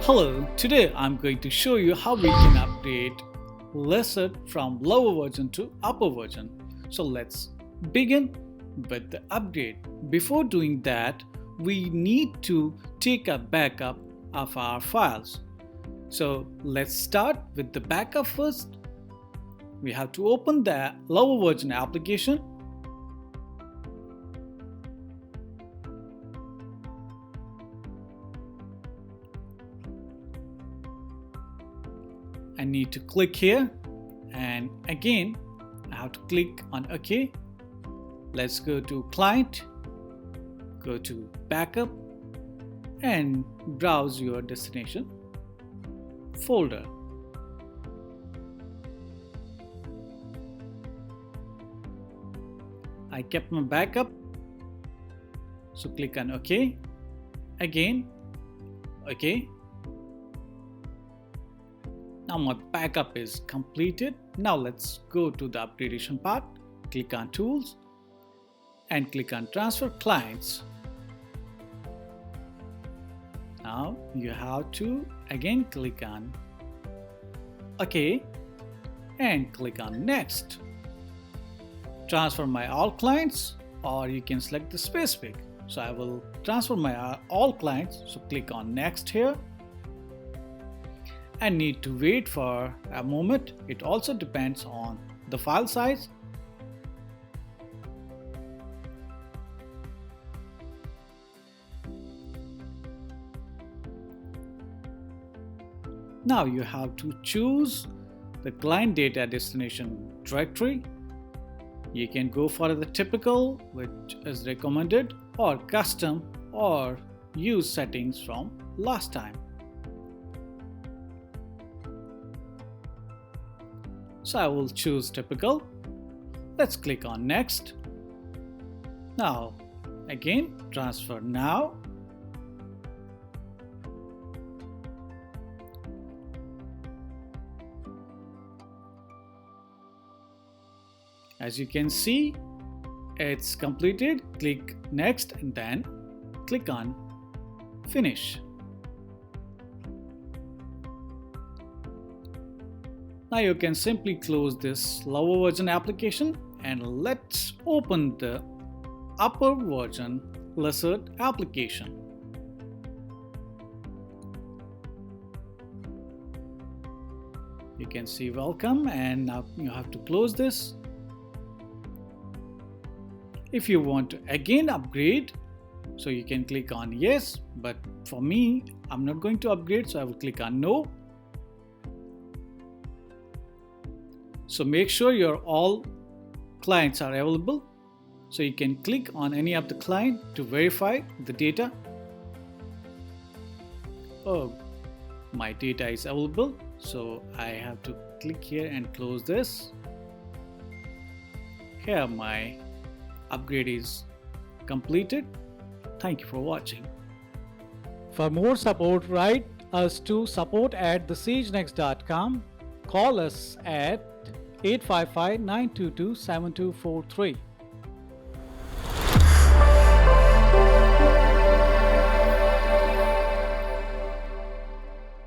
Hello, today I'm going to show you how we can update Lacerte from lower version to upper version. So let's begin with the upgrade. Before doing that, we need to take a backup of our files. So let's start with the backup first. We have to open the lower version application. I need to click here, and again I have to click on OK. Let's go to Client, go to Backup, and browse your destination folder. I kept my backup, so click on OK, again OK. Now my backup is completed. Now let's go to the upgradation part. Click on Tools and click on Transfer Clients. Now you have to again click on OK and click on Next. Transfer my all clients, or you can select the specific. So I will transfer my all clients, so click on Next here. And need to wait for a moment. It also depends on the file size. Now you have to choose the client data destination directory. You can go for the typical, which is recommended, or custom, or use settings from last time. So I will choose typical. Let's click on Next. Now again transfer now. As you can see, it's completed. Click Next and then click on Finish. Now you can simply close this lower version application, and let's open the upper version Lacerte application. You can see welcome, and now you have to close this. If you want to again upgrade, so you can click on yes, but for me I'm not going to upgrade, so I will click on no. So make sure your all clients are available. So you can click on any of the client to verify the data. Oh, my data is available. So I have to click here and close this. Here my upgrade is completed. Thank you for watching. For more support, write us to support@thesagenext.com. Call us at 855-922-7243.